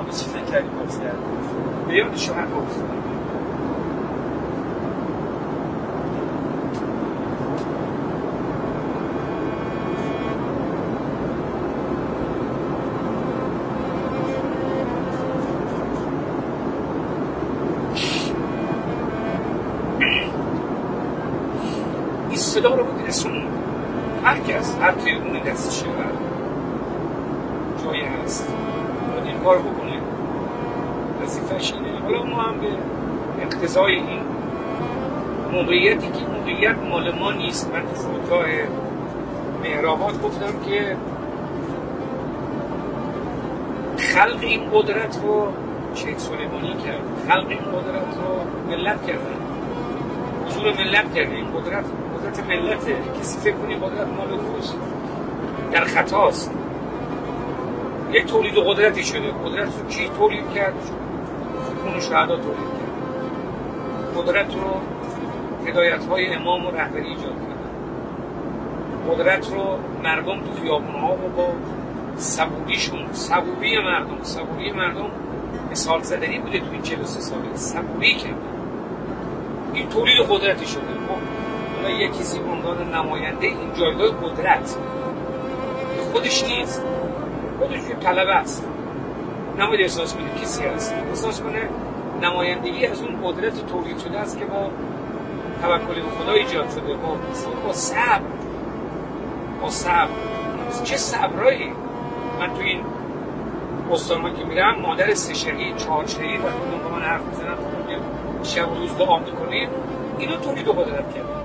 به چی فکر کردی باز کرد؟ به یاد شهر افتادم. این صدا رو بود رسون هر کس، هر تلفون دستشه جایی هست باید این کار بکنه، وظیفه‌ش اینه. حالا ما هم به اقتضای این موقعیتی که موقعیت مال ما نیست، من تو فرودگاه مهرآباد گفتم که خلق این قدرت رو شیخ سلیمانی کرد، خلق این قدرت رو ملت کردن، حضور ملت کرده. این قدرت ملته. کسی فکر کنی قدرت مال اوست، در خطاست. یک تولید قدرتی شده. قدرت رو کی تولید کرد؟ خون شهدا تولید کرد. قدرت رو هدایت‌های امام و رهبری ایجاد کرد. قدرت رو مردم تو خیابون‌ها و با صبوریشون، صبوری مردم مثال زدنی بوده تو این 43 ساله، صبوری کردن. این تولید قدرتی شده. یک کسی به عنوان نماینده این جایگاه قدرت خودش نیست، خودش یه طلبه است، نباید احساس کنه کسی هست، احساس کنه نمایندگی از اون قدرت تولید شده است که با توکل به خدا ایجاد شده، با صبر. چه صبرایی. من تو این استان‌ها که میرم، مادر 3 شهید 4 شهید وقتی با من حرف میزنن شب و روز دعا میکنیم، اینو تولید قدرت کرده.